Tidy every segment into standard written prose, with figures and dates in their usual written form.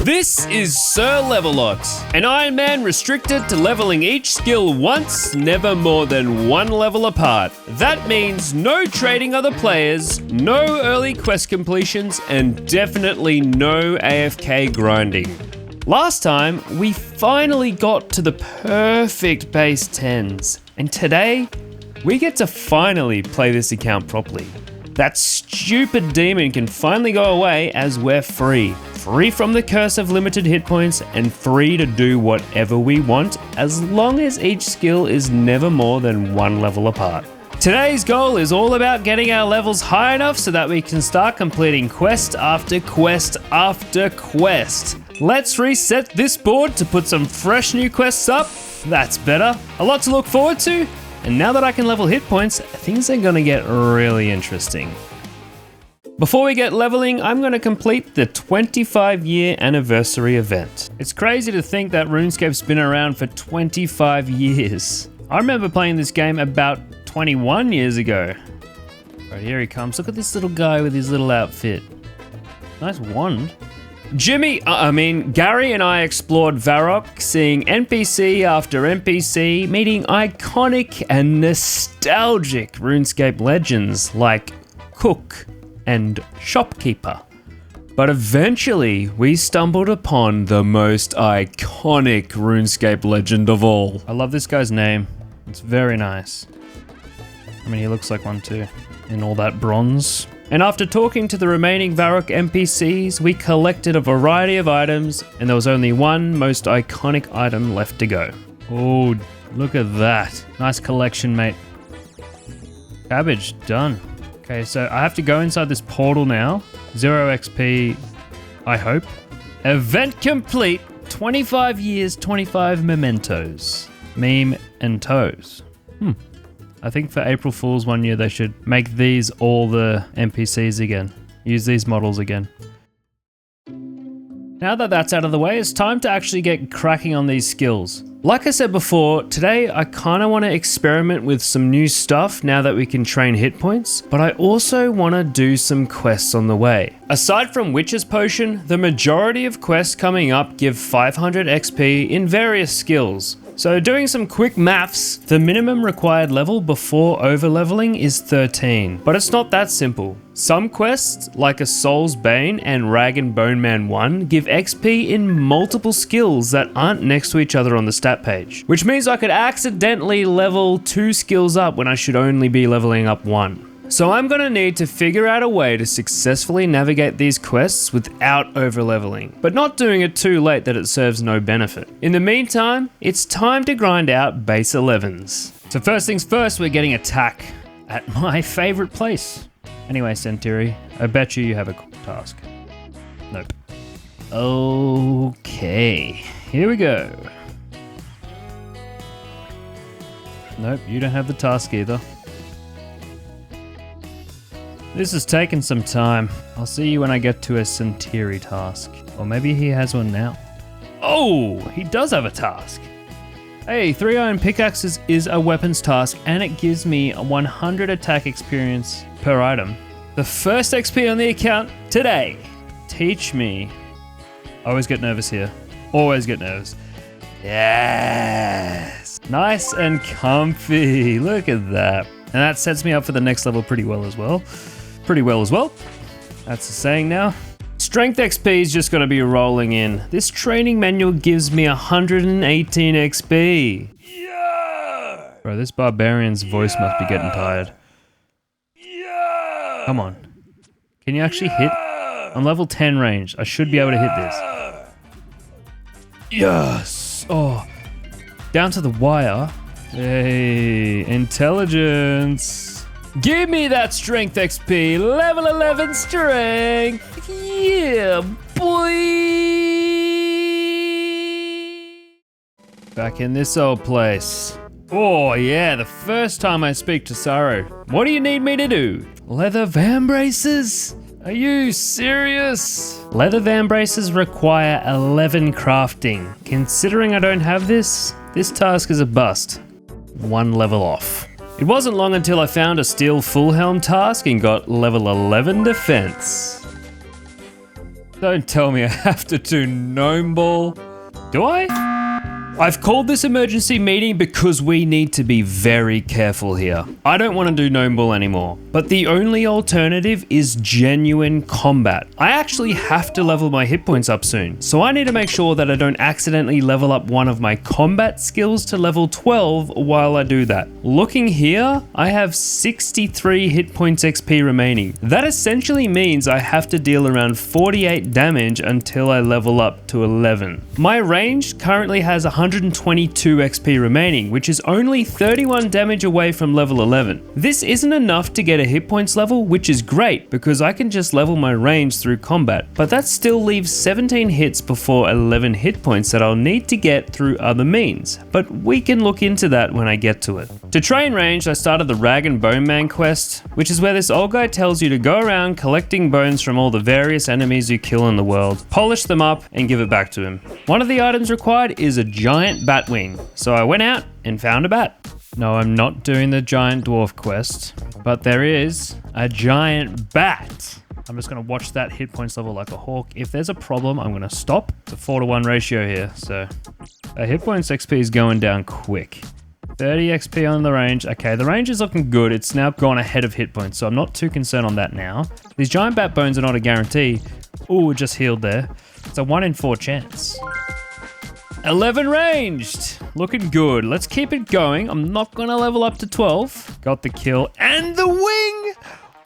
This is Sir Levelox, an Iron Man restricted to leveling each skill once, never more than one level apart. That means no trading other players, no early quest completions, and definitely no AFK grinding. Last time, we finally got to the perfect base 10s, and today, we get to finally play this account properly. That stupid demon can finally go away as we're free. Free from the curse of limited hit points and free to do whatever we want as long as each skill is never more than one level apart. Today's goal is all about getting our levels high enough so that we can start completing quest after quest after quest. Let's reset this board to put some fresh new quests up. That's better. A lot to look forward to. And now that I can level hit points, things are gonna get really interesting. Before we get leveling, I'm gonna complete the 25-year anniversary event. It's crazy to think that RuneScape's been around for 25 years. I remember playing this game about 21 years ago. Right, here he comes. Look at this little guy with his little outfit. Nice wand. Gary and I explored Varrock, seeing NPC after NPC, meeting iconic and nostalgic RuneScape legends like Cook and Shopkeeper. But eventually, we stumbled upon the most iconic RuneScape legend of all. I love this guy's name. It's very nice. I mean, he looks like one too, in all that bronze. And after talking to the remaining Varrock NPCs, we collected a variety of items, and there was only one most iconic item left to go. Oh, look at that. Nice collection, mate. Cabbage, done. Okay, so I have to go inside this portal now. 0 XP, I hope. Event complete. 25 years, 25 mementos. Meme and toes. I think for April Fool's one year, they should make these all the NPCs again. Use these models again. Now that that's out of the way, it's time to actually get cracking on these skills. Like I said before, today I kind of want to experiment with some new stuff now that we can train hit points, but I also want to do some quests on the way. Aside from Witch's Potion, the majority of quests coming up give 500 XP in various skills. So doing some quick maths, the minimum required level before overleveling is 13, but it's not that simple. Some quests, like a Soul's Bane and Rag and Bone Man 1, give XP in multiple skills that aren't next to each other on the stat page, which means I could accidentally level 2 skills up when I should only be leveling up 1. So I'm gonna need to figure out a way to successfully navigate these quests without overleveling, but not doing it too late that it serves no benefit. In the meantime, it's time to grind out base 11s. So first things first, we're getting attack at my favorite place. Anyway, Centauri, I bet you have a task. Nope. Okay, here we go. Nope, you don't have the task either. This has taken some time. I'll see you when I get to a Centauri task. Or maybe he has one now. Oh, he does have a task. Hey, 3 iron pickaxes is a weapons task and it gives me 100 attack experience per item. The first XP on the account today. Teach me. I always get nervous here. Always get nervous. Yes. Nice and comfy. Look at that. And that sets me up for the next level pretty well as well. That's the saying now. Strength XP is just gonna be rolling in. This training manual gives me 118 XP. Yeah! Bro, this barbarian's voice must be getting tired. Yeah! Come on. Can you actually hit? On level 10 range, I should be able to hit this. Yes! Oh. Down to the wire. Hey, intelligence. Give me that strength XP, level 11 strength. Yeah, boy. Back in this old place. Oh yeah, the first time I speak to Sorrow. What do you need me to do? Leather van braces? Are you serious? Leather van braces require 11 crafting. Considering I don't have this task is a bust. 1 level off. It wasn't long until I found a steel full helm task and got level 11 defense. Don't tell me I have to do gnome ball. Do I? I've called this emergency meeting because we need to be very careful here. I don't want to do gnome ball anymore, but the only alternative is genuine combat. I actually have to level my hit points up soon, so I need to make sure that I don't accidentally level up one of my combat skills to level 12 while I do that. Looking here, I have 63 hit points XP remaining. That essentially means I have to deal around 48 damage until I level up to 11. My range currently has 122 XP remaining, which is only 31 damage away from level 11. This isn't enough to get a hit points level, which is great because I can just level my range through combat, but that still leaves 17 hits before 11 hit points that I'll need to get through other means, but we can look into that when I get to it. To train range, I started the Rag and Bone Man quest, which is where this old guy tells you to go around collecting bones from all the various enemies you kill in the world, polish them up, and give it back to him. One of the items required is a giant bat wing, so I went out and found a bat. No, I'm not doing the giant dwarf quest, but there is a giant bat. I'm just going to watch that hit points level like a hawk. If there's a problem, I'm going to stop. It's a 4-to-1 ratio here, so hit points XP is going down quick. 30 XP on the range. Okay, the range is looking good. It's now gone ahead of hit points, so I'm not too concerned on that now. These giant bat bones are not a guarantee. Ooh, just healed there. It's a 1 in 4 chance. 11 ranged. Looking good. Let's keep it going. I'm not going to level up to 12. Got the kill and the wing.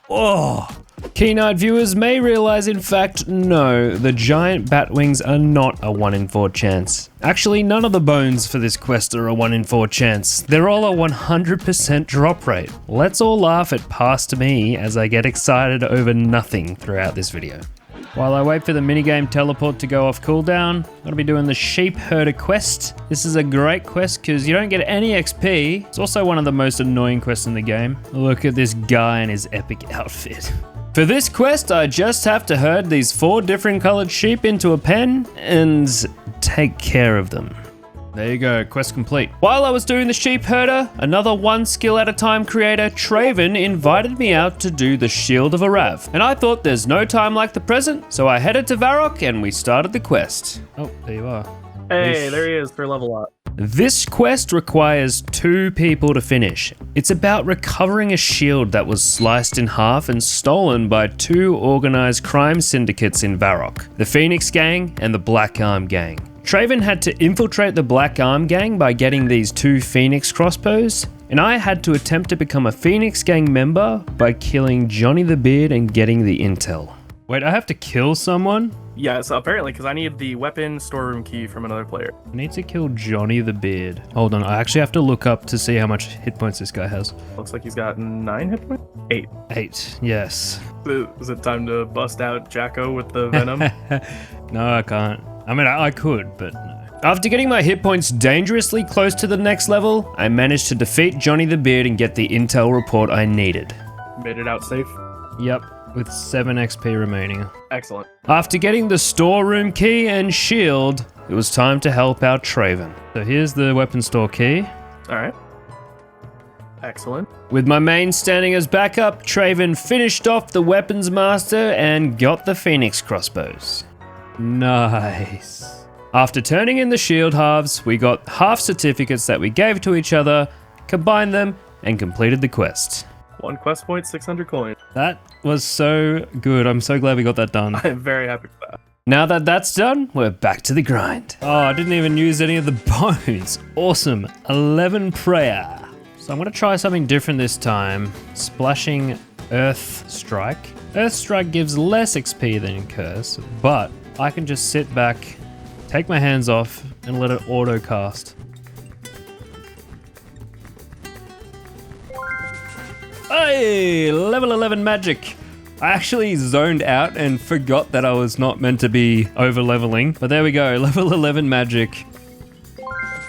Oh. Keen-eyed viewers may realize, in fact, no, the giant bat wings are not a 1 in 4 chance. Actually, none of the bones for this quest are a 1 in 4 chance. They're all a 100% drop rate. Let's all laugh at past me as I get excited over nothing throughout this video. While I wait for the minigame teleport to go off cooldown, I'm going to be doing the sheep herder quest. This is a great quest because you don't get any XP. It's also one of the most annoying quests in the game. Look at this guy in his epic outfit. For this quest, I just have to herd these 4 different colored sheep into a pen and take care of them. There you go, quest complete. While I was doing the sheep herder, another one skill at a time creator, Traven, invited me out to do the Shield of Arrav. And I thought there's no time like the present, so I headed to Varrock and we started the quest. Oh, there you are. Hey, there he is for level up. This quest requires 2 people to finish. It's about recovering a shield that was sliced in half and stolen by 2 organized crime syndicates in Varrock, the Phoenix Gang and the Black Arm Gang. Traven had to infiltrate the Black Arm Gang by getting these 2 Phoenix crossbows, and I had to attempt to become a Phoenix Gang member by killing Johnny the Beard and getting the intel. Wait, I have to kill someone? Yeah, so apparently, because I need the weapon storeroom key from another player. I need to kill Johnny the Beard. Hold on, I actually have to look up to see how much hit points this guy has. Looks like he's got 9 hit points? 8. 8, yes. Is it time to bust out Jacko with the venom? No, I can't. I mean, I could, but no. After getting my hit points dangerously close to the next level, I managed to defeat Johnny the Beard and get the intel report I needed. Made it out safe? Yep, with 7 XP remaining. Excellent. After getting the storeroom key and shield, it was time to help out Traven. So here's the weapon store key. Alright. Excellent. With my main standing as backup, Traven finished off the weapons master and got the Phoenix crossbows. Nice. After turning in the shield halves, we got half certificates that we gave to each other, combined them, and completed the quest. 1 quest point, 600 coins. That was so good. I'm so glad we got that done. I'm very happy with that. Now that that's done, we're back to the grind. Oh, I didn't even use any of the bones. Awesome. 11 prayer. So I'm going to try something different this time. Splashing Earth Strike. Earth Strike gives less XP than Curse, but I can just sit back, take my hands off, and let it auto cast. Hey, level 11 magic. I actually zoned out and forgot that I was not meant to be over leveling, but there we go, level 11 magic.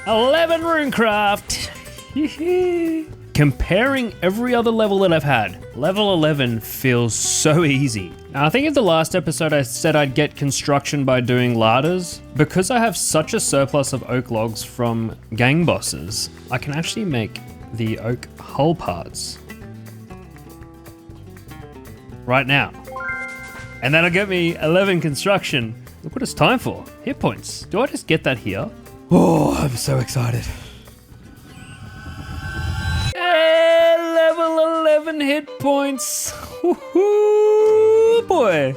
11 runecraft. Comparing every other level that I've had, level 11 feels so easy. Now, I think in the last episode I said I'd get construction by doing ladders. Because I have such a surplus of oak logs from gang bosses, I can actually make the oak hull parts right now. And that'll get me 11 construction. Look what it's time for. Hit points. Do I just get that here? Oh, I'm so excited. Level 11 hit points. Woohoo, boy.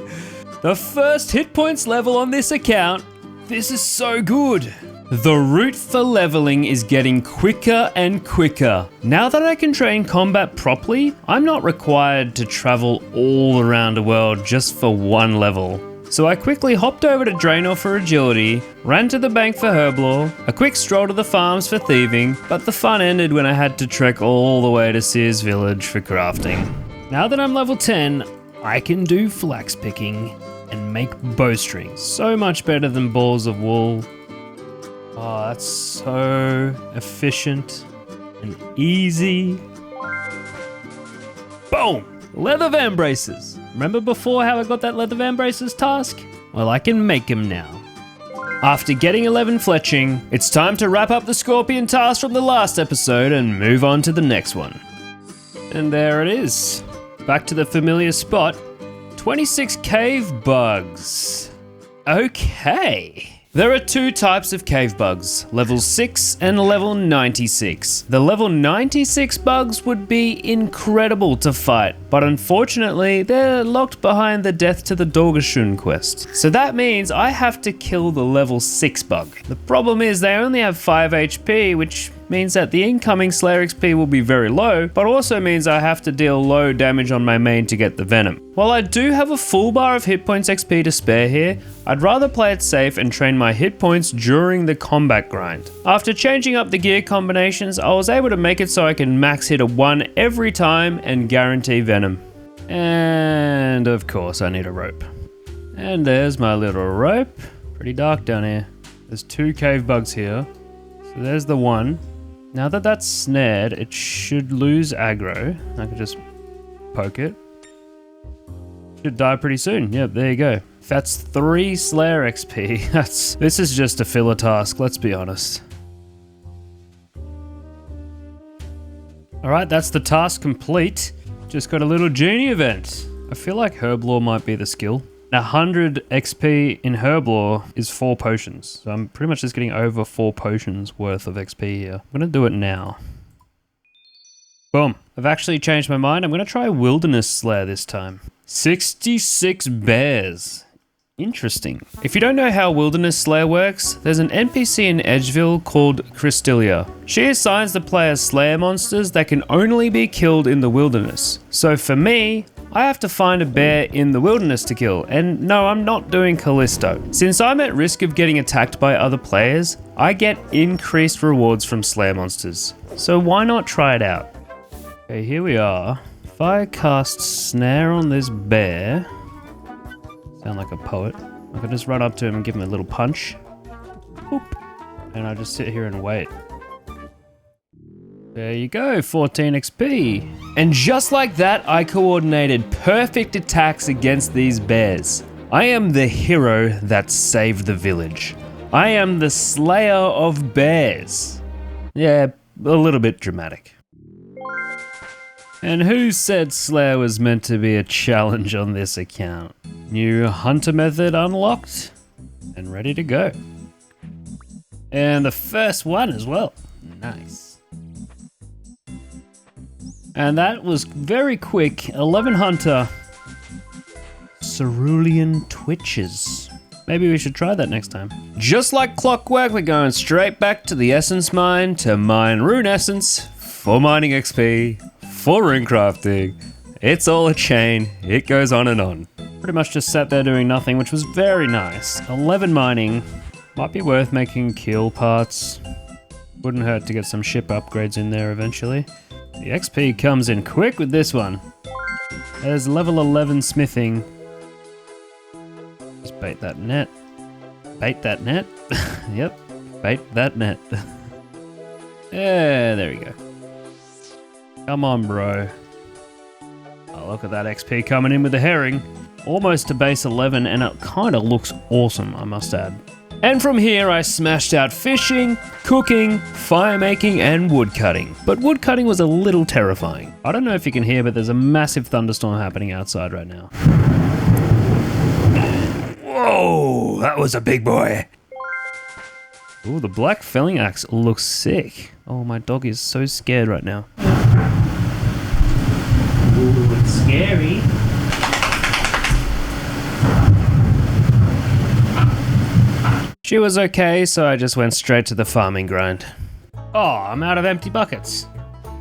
The first hit points level on this account. This is so good. The route for leveling is getting quicker and quicker. Now that I can train combat properly, I'm not required to travel all around the world just for one level. So I quickly hopped over to Draenor for agility, ran to the bank for herblore, a quick stroll to the farms for thieving, but the fun ended when I had to trek all the way to Seer's village for crafting. Now that I'm level 10, I can do flax picking and make bowstrings. So much better than balls of wool. Oh, that's so efficient and easy. Boom! Leather van braces. Remember before how I got that leather van braces task? Well, I can make them now. After getting 11 fletching, it's time to wrap up the scorpion task from the last episode and move on to the next one. And there it is. Back to the familiar spot. 26 cave bugs. Okay. There are two types of cave bugs, level 6 and level 96. The level 96 bugs would be incredible to fight, but unfortunately they're locked behind the Death to the Dorgashun quest. So that means I have to kill the level 6 bug. The problem is they only have 5 HP, which means that the incoming Slayer XP will be very low, but also means I have to deal low damage on my main to get the venom. While I do have a full bar of hit points XP to spare here, I'd rather play it safe and train my hit points during the combat grind. After changing up the gear combinations, I was able to make it so I can max hit a 1 every time and guarantee venom. And of course I need a rope. And there's my little rope. Pretty dark down here. There's 2 cave bugs here. So there's the 1. Now that that's snared, it should lose aggro. I could just poke it. Should die pretty soon. Yep, there you go. That's 3 Slayer XP. This is just a filler task, let's be honest. Alright, that's the task complete. Just got a little genie event. I feel like herblore might be the skill. 100 XP in herblore is 4 potions. So I'm pretty much just getting over 4 potions worth of XP here. I'm gonna do it now. Boom. I've actually changed my mind. I'm gonna try Wilderness Slayer this time. 66 bears. Interesting. If you don't know how Wilderness Slayer works, there's an NPC in Edgeville called Krystilia. She assigns the player Slayer monsters that can only be killed in the wilderness. So for me, I have to find a bear in the wilderness to kill, and no, I'm not doing Callisto. Since I'm at risk of getting attacked by other players, I get increased rewards from Slayer monsters. So why not try it out? Okay, here we are. If I cast Snare on this bear, sound like a poet, I could just run up to him and give him a little punch. Boop. And I just sit here and wait. There you go, 14 XP. And just like that, I coordinated perfect attacks against these bears. I am the hero that saved the village. I am the slayer of bears. Yeah, a little bit dramatic. And who said Slayer was meant to be a challenge on this account? New hunter method unlocked and ready to go. And the first one as well. Nice. And that was very quick. 11 hunter. Cerulean twitches. Maybe we should try that next time. Just like clockwork, we're going straight back to the essence mine to mine rune essence for mining XP, for rune crafting. It's all a chain. It goes on and on. Pretty much just sat there doing nothing, which was very nice. 11 mining. Might be worth making kill parts. Wouldn't hurt to get some ship upgrades in there eventually. The XP comes in quick with this one. There's level 11 smithing. Just bait that net. Bait that net? Yep, bait that net. Yeah, there we go. Come on, bro. Oh, look at that XP coming in with the herring. Almost to base 11, and it kind of looks awesome, I must add. And from here, I smashed out fishing, cooking, fire making, and wood cutting. But wood cutting was a little terrifying. I don't know if you can hear, but there's a massive thunderstorm happening outside right now. Oh, that was a big boy. Ooh, the black felling axe looks sick. Oh, my dog is so scared right now. Ooh, it's scary. She was okay, so I just went straight to the farming grind. Oh, I'm out of empty buckets.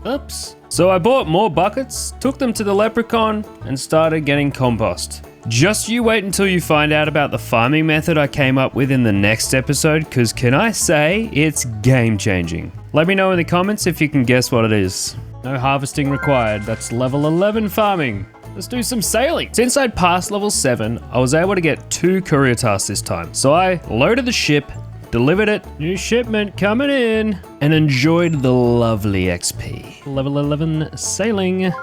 Oops. So I bought more buckets, took them to the leprechaun, and started getting compost. Just you wait until you find out about the farming method I came up with in the next episode, because can I say, it's game changing. Let me know in the comments if you can guess what it is. No harvesting required, that's level 11 farming. Let's do some sailing. Since I'd passed level 7, I was able to get 2 courier tasks this time. So I loaded the ship, delivered it, new shipment coming in, and enjoyed the lovely XP. Level 11 sailing.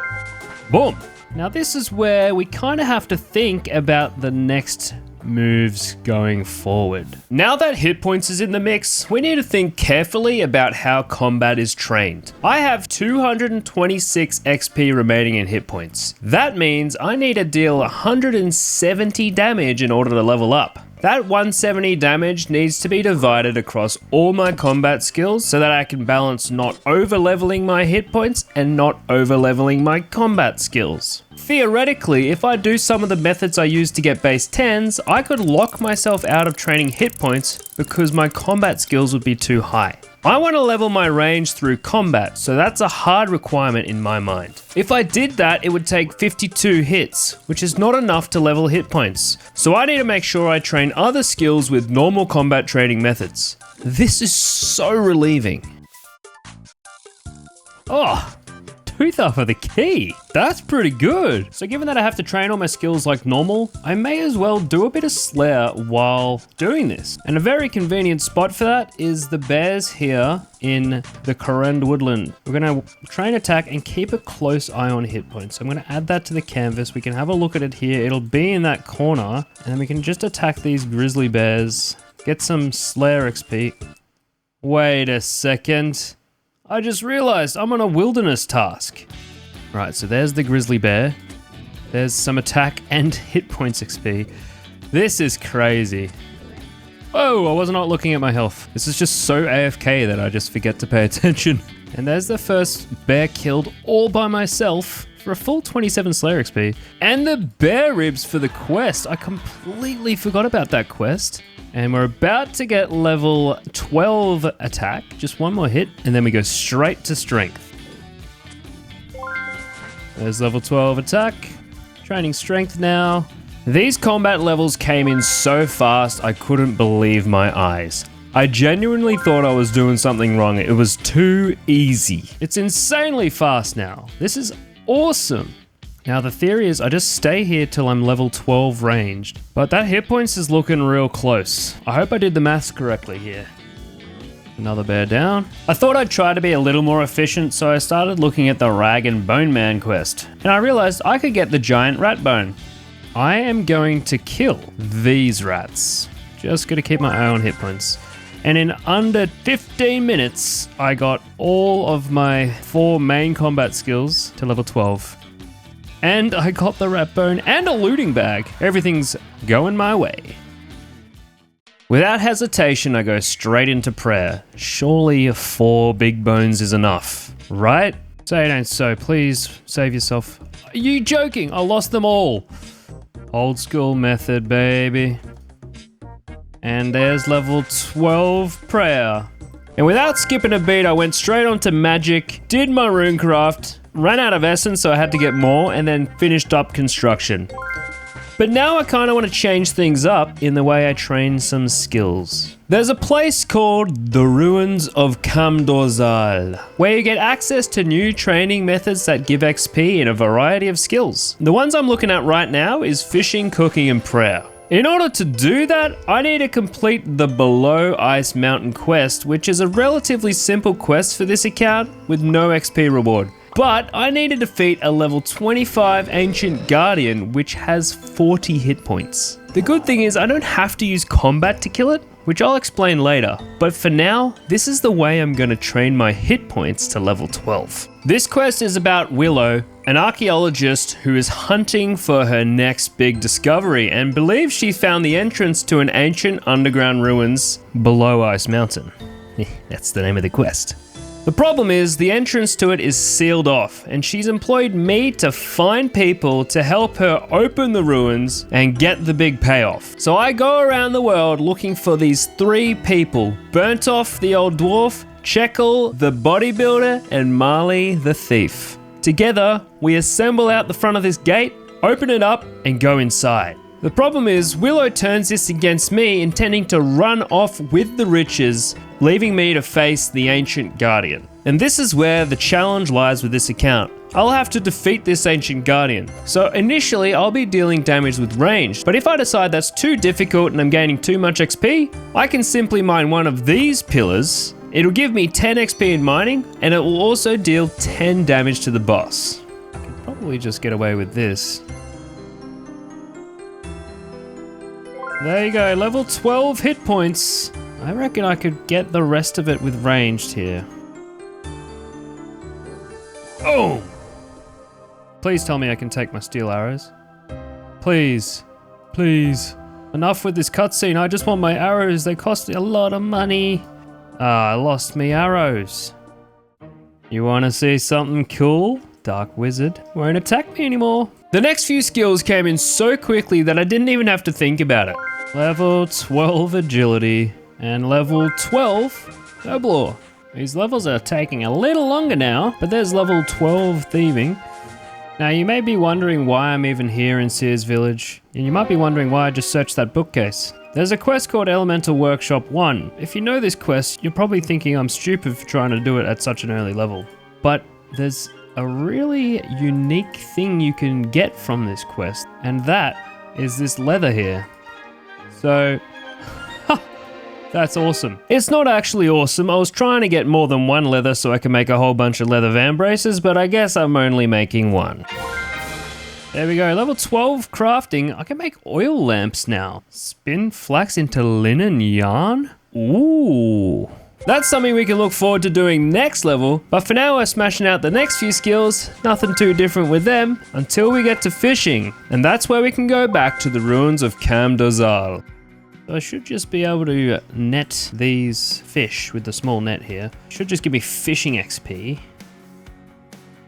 Boom. Now this is where we kind of have to think about the next moves going forward. Now that hit points is in the mix, we need to think carefully about how combat is trained. I have 226 XP remaining in hit points. That means I need to deal 170 damage in order to level up. That 170 damage needs to be divided across all my combat skills so that I can balance not over leveling my hit points and not over leveling my combat skills. Theoretically, if I do some of the methods I use to get base 10s, I could lock myself out of training hit points because my combat skills would be too high. I want to level my range through combat, so that's a hard requirement in my mind. If I did that, it would take 52 hits, which is not enough to level hit points. So I need to make sure I train other skills with normal combat training methods. This is so relieving. Oh, tooth up for the key. That's pretty good. So given that I have to train all my skills like normal, I may as well do a bit of Slayer while doing this. And a very convenient spot for that is the bears here in the Kourend woodland. We're gonna train attack and keep a close eye on hit points. So I'm gonna add that to the canvas. We can have a look at it here. It'll be in that corner and then we can just attack these grizzly bears, get some Slayer XP. Wait a second. I just realized I'm on a wilderness task. Right, so there's the grizzly bear. There's some attack and hit points XP. This is crazy. Oh, I was not looking at my health. This is just so AFK that I just forget to pay attention. And there's the first bear killed all by myself for a full 27 Slayer XP. And the bear ribs for the quest. I completely forgot about that quest. And we're about to get level 12 attack. Just one more hit, and then we go straight to strength. There's level 12 attack. Training strength now. These combat levels came in so fast, I couldn't believe my eyes. I genuinely thought I was doing something wrong. It was too easy. It's insanely fast now. This is awesome. Now the theory is I just stay here till I'm level 12 ranged, but that hit points is looking real close. I hope I did the maths correctly here. Another bear down. I thought I'd try to be a little more efficient, so I started looking at the Rag and Bone Man quest, and I realized I could get the giant rat bone. I am going to kill these rats. Just gotta keep my eye on hit points. And in under 15 minutes, I got all of my 4 main combat skills to level 12. And I got the rat bone and a looting bag. Everything's going my way. Without hesitation, I go straight into prayer. Surely 4 big bones is enough, right? Say it ain't so, please save yourself. Are you joking? I lost them all. Old school method, baby. And there's level 12 prayer. And without skipping a beat, I went straight on to magic, did my runecraft, ran out of essence, so I had to get more, and then finished up construction. But now I kind of want to change things up in the way I train some skills. There's a place called the Ruins of Camdozaal, where you get access to new training methods that give XP in a variety of skills. The ones I'm looking at right now is fishing, cooking, and prayer. In order to do that, I need to complete the Below Ice Mountain quest, which is a relatively simple quest for this account with no XP reward. But I need to defeat a level 25 Ancient Guardian, which has 40 hit points. The good thing is I don't have to use combat to kill it, which I'll explain later. But for now, this is the way I'm going to train my hit points to level 12. This quest is about Willow, an archaeologist who is hunting for her next big discovery and believes she found the entrance to an ancient underground ruins below Ice Mountain. That's the name of the quest. The problem is the entrance to it is sealed off, and she's employed me to find people to help her open the ruins and get the big payoff. So I go around the world looking for these 3 people: Burnt Off the Old Dwarf, Checkle the Bodybuilder, and Marley the Thief. Together, we assemble out the front of this gate, open it up, and go inside. The problem is, Willow turns this against me, intending to run off with the riches, leaving me to face the Ancient Guardian. And this is where the challenge lies with this account. I'll have to defeat this Ancient Guardian. So initially, I'll be dealing damage with range, but if I decide that's too difficult and I'm gaining too much XP, I can simply mine one of these pillars. It'll give me 10 XP in mining, and it will also deal 10 damage to the boss. I can probably just get away with this. There you go, level 12 hit points. I reckon I could get the rest of it with ranged here. Oh! Please tell me I can take my steel arrows. Please. Please. Enough with this cutscene, I just want my arrows, they cost a lot of money. Ah, I lost me arrows. You wanna see something cool? Dark Wizard won't attack me anymore. The next few skills came in so quickly that I didn't even have to think about it. Level 12 agility and level 12 herblore. These levels are taking a little longer now, but there's level 12 thieving. Now you may be wondering why I'm even here in Sears Village, and you might be wondering why I just searched that bookcase. There's a quest called Elemental Workshop 1. If you know this quest, you're probably thinking I'm stupid for trying to do it at such an early level. But there's a really unique thing you can get from this quest, and that is this leather here. So, that's awesome. It's not actually awesome. I was trying to get more than one leather so I can make a whole bunch of leather van braces, but I guess I'm only making one. There we go, level 12 crafting. I can make oil lamps now. Spin flax into linen yarn? Ooh. That's something we can look forward to doing next level, but for now we're smashing out the next few skills, nothing too different with them, until we get to fishing. And that's where we can go back to the ruins of Camdozaal. So I should just be able to net these fish with the small net here. Should just give me fishing XP.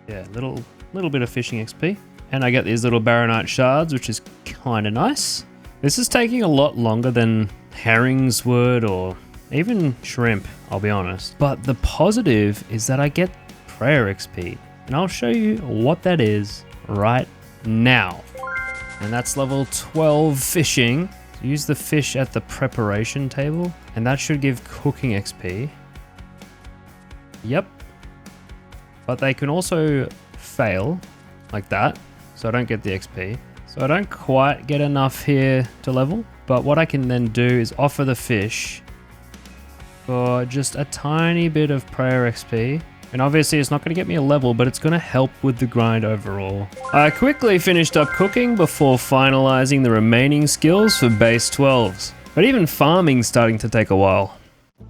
Yeah, little bit of fishing XP. And I get these little baronite shards, which is kind of nice. This is taking a lot longer than herrings would, or even shrimp, I'll be honest. But the positive is that I get prayer XP, and I'll show you what that is right now. And that's level 12 fishing. Use the fish at the preparation table, and that should give cooking XP. Yep. But they can also fail, like that, so I don't get the XP. So I don't quite get enough here to level, but what I can then do is offer the fish for just a tiny bit of prayer XP. And obviously it's not going to get me a level, but it's going to help with the grind overall. I quickly finished up cooking before finalizing the remaining skills for base 12s. But even farming's starting to take a while.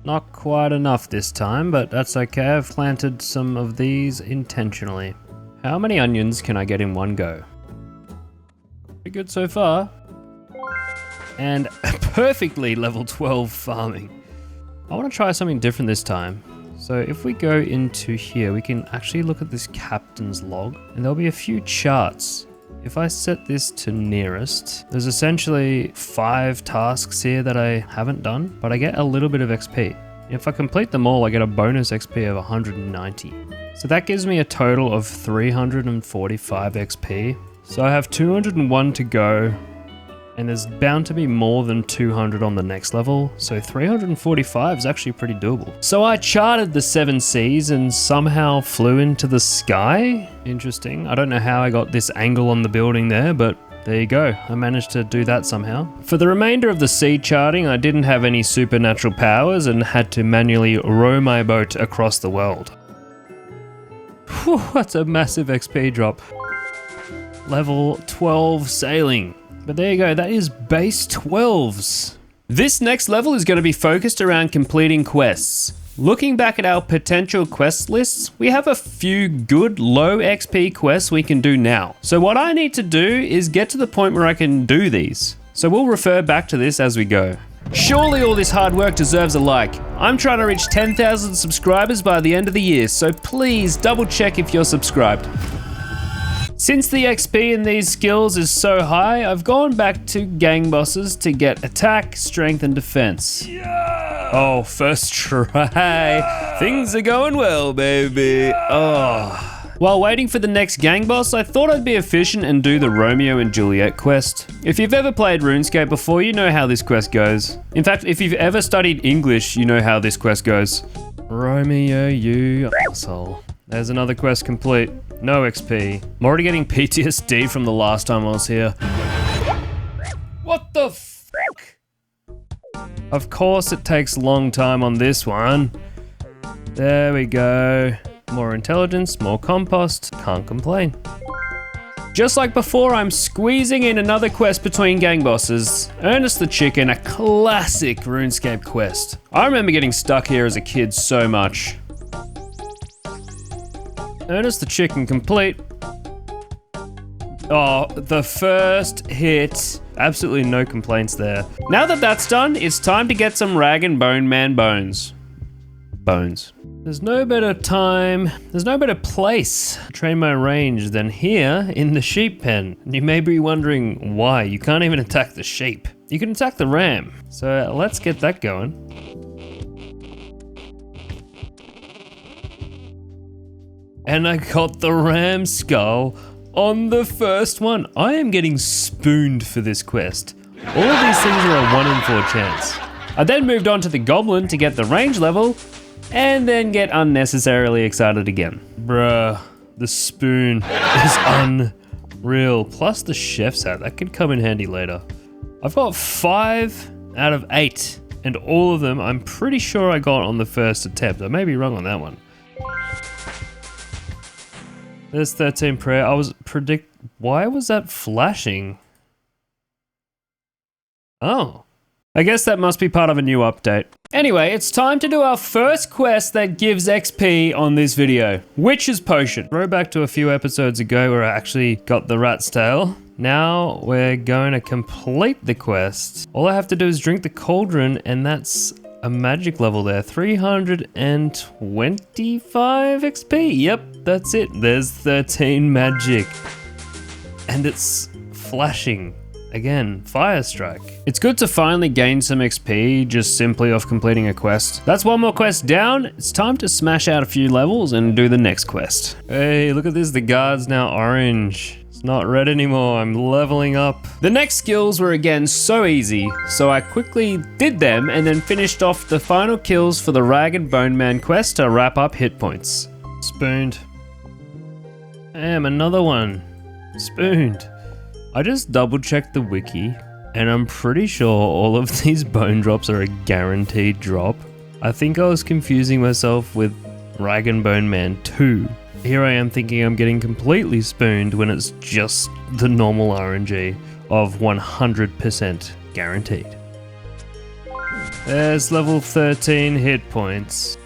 Not quite enough this time, but that's okay. I've planted some of these intentionally. How many onions can I get in one go? Pretty good so far. And perfectly level 12 farming. I want to try something different this time. So if we go into here, we can actually look at this captain's log, and there'll be a few charts. If I set this to nearest, there's essentially 5 tasks here that I haven't done, but I get a little bit of XP. If I complete them all, I get a bonus XP of 190. So that gives me a total of 345 XP. So I have 201 to go, and there's bound to be more than 200 on the next level, so 345 is actually pretty doable. So I charted the 7 seas and somehow flew into the sky? Interesting. I don't know how I got this angle on the building there, but there you go. I managed to do that somehow. For the remainder of the sea charting, I didn't have any supernatural powers and had to manually row my boat across the world. Whew, that's a massive XP drop. Level 12 sailing. But there you go, that is base 12s. This next level is going to be focused around completing quests. Looking back at our potential quest lists, we have a few good low XP quests we can do now. So what I need to do is get to the point where I can do these. So we'll refer back to this as we go. Surely all this hard work deserves a like. I'm trying to reach 10,000 subscribers by the end of the year, so please double check if you're subscribed. Since the XP in these skills is so high, I've gone back to gang bosses to get attack, strength, and defense. Yeah! Oh, first try. Yeah! Things are going well, baby. Yeah! Oh. While waiting for the next gang boss, I thought I'd be efficient and do the Romeo and Juliet quest. If you've ever played RuneScape before, you know how this quest goes. In fact, if you've ever studied English, you know how this quest goes. Romeo, you asshole. There's another quest complete. No XP. I'm already getting PTSD from the last time I was here. What the fuck? Of course it takes a long time on this one. There we go. More intelligence, more compost, can't complain. Just like before, I'm squeezing in another quest between gang bosses. Ernest the Chicken, a classic RuneScape quest. I remember getting stuck here as a kid so much. Ernest the Chicken complete. Oh, the first hit. Absolutely no complaints there. Now that that's done, it's time to get some Rag and Bone Man bones. There's no better time, there's no better place to train my range than here in the sheep pen. You may be wondering why. You can't even attack the sheep. You can attack the ram. So let's get that going. And I got the ram skull on the first one. I am getting spooned for this quest. All of these things are a 1 in 4 chance. I then moved on to the goblin to get the range level, and then get unnecessarily excited again. Bruh, the spoon is unreal. Plus the chef's hat, that could come in handy later. I've got 5 out of 8, and all of them I'm pretty sure I got on the first attempt. I may be wrong on that one. There's 13 prayer. Why was that flashing? Oh. I guess that must be part of a new update. Anyway, it's time to do our first quest that gives XP on this video. Witch's Potion. Throw back to a few episodes ago where I actually got the rat's tail. Now we're going to complete the quest. All I have to do is drink the cauldron, and that's a magic level there. 325 XP. Yep, that's it. There's 13 magic. And it's flashing. Again, Fire Strike. It's good to finally gain some XP just simply off completing a quest. That's one more quest down. It's time to smash out a few levels and do the next quest. Hey, look at this. The guard's now orange. It's not red anymore. I'm leveling up. The next skills were again so easy, so I quickly did them and then finished off the final kills for the Rag and Bone Man quest to wrap up hit points. Spooned. Damn, another one. Spooned. I just double checked the wiki, and I'm pretty sure all of these bone drops are a guaranteed drop. I think I was confusing myself with Rag and Bone Man 2. Here I am thinking I'm getting completely spooned when it's just the normal RNG of 100% guaranteed. There's level 13 hit points.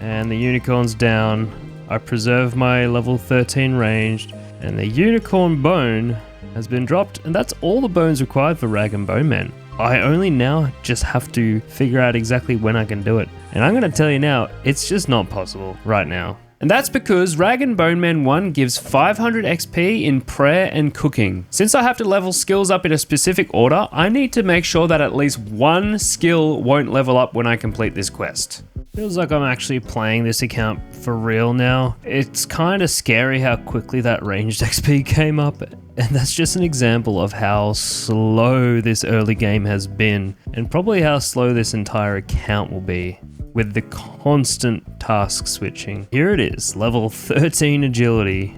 And the unicorn's down. I preserve my level 13 ranged, and the unicorn bone has been dropped, and that's all the bones required for Rag and Bone Man. I only now just have to figure out exactly when I can do it. And I'm gonna tell you now, it's just not possible right now. And that's because Rag and Bone Man 1 gives 500 XP in prayer and cooking. Since I have to level skills up in a specific order, I need to make sure that at least one skill won't level up when I complete this quest. Feels like I'm actually playing this account for real now. It's kind of scary how quickly that ranged XP came up, and that's just an example of how slow this early game has been, and probably how slow this entire account will be, with the constant task switching. Here it is, level 13 agility.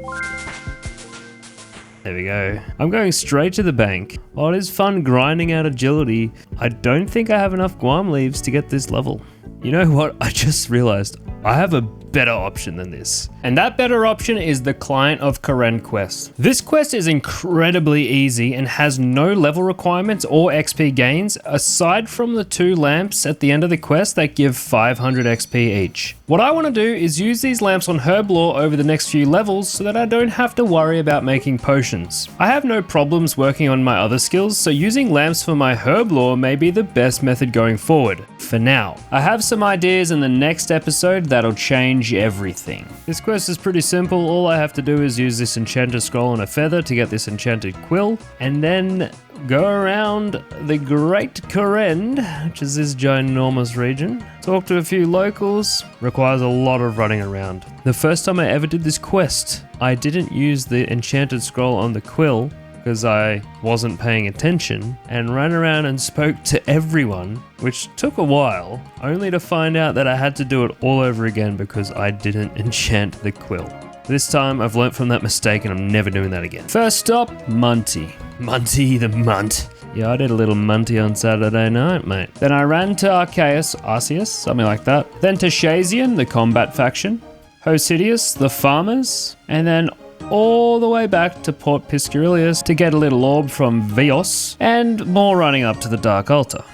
There we go. I'm going straight to the bank. While it is fun grinding out agility, I don't think I have enough guam leaves to get this level. You know what? I just realized I have a better option than this. And that better option is the Client of Kourend quest. This quest is incredibly easy and has no level requirements or XP gains aside from the 2 lamps at the end of the quest that give 500 XP each. What I want to do is use these lamps on Herblore over the next few levels so that I don't have to worry about making potions. I have no problems working on my other skills, so using lamps for my Herblore may be the best method going forward, for now. I have some ideas in the next episode that'll change everything. This quest is pretty simple. All I have to do is use this enchanted scroll and a feather to get this enchanted quill, and then go around the Great Kourend, which is this ginormous region. Talk to a few locals. Requires a lot of running around. The first time I ever did this quest, I didn't use the enchanted scroll on the quill because I wasn't paying attention, and ran around and spoke to everyone, which took a while, only to find out that I had to do it all over again because I didn't enchant the quill. This time I've learnt from that mistake and I'm never doing that again. First stop, Munty. Munty the Munt. Yeah, I did a little Munty on Saturday night, mate. Then I ran to Arceus, something like that. Then to Shazian, the combat faction. Hosidius, the farmers. And then all the way back to Port Piscurilius to get a little orb from Vios, and more running up to the Dark Altar.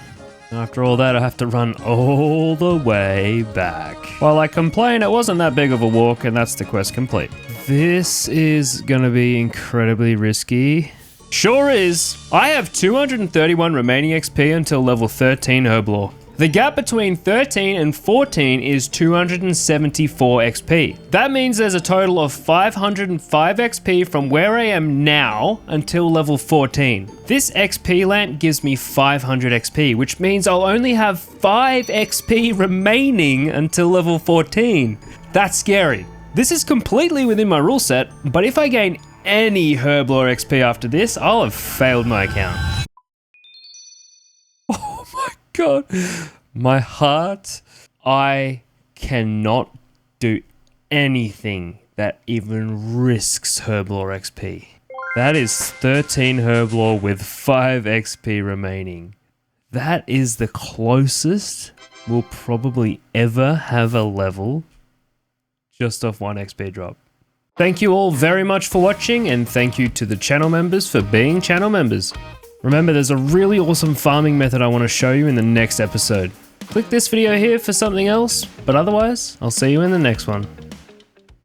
After all that, I have to run all the way back. While I complain, it wasn't that big of a walk, and that's the quest complete. This is gonna be incredibly risky. Sure is. I have 231 remaining XP until level 13 Herblore. The gap between 13 and 14 is 274 XP. That means there's a total of 505 XP from where I am now until level 14. This XP lamp gives me 500 XP, which means I'll only have 5 XP remaining until level 14. That's scary. This is completely within my rule set, but if I gain any Herblore XP after this, I'll have failed my account. God, my heart, I cannot do anything that even risks Herblore XP. That is 13 Herblore with 5 XP remaining. That is the closest we'll probably ever have a level just off 1 XP drop. Thank you all very much for watching, and thank you to the channel members for being channel members. Remember, there's a really awesome farming method I want to show you in the next episode. Click this video here for something else, but otherwise, I'll see you in the next one.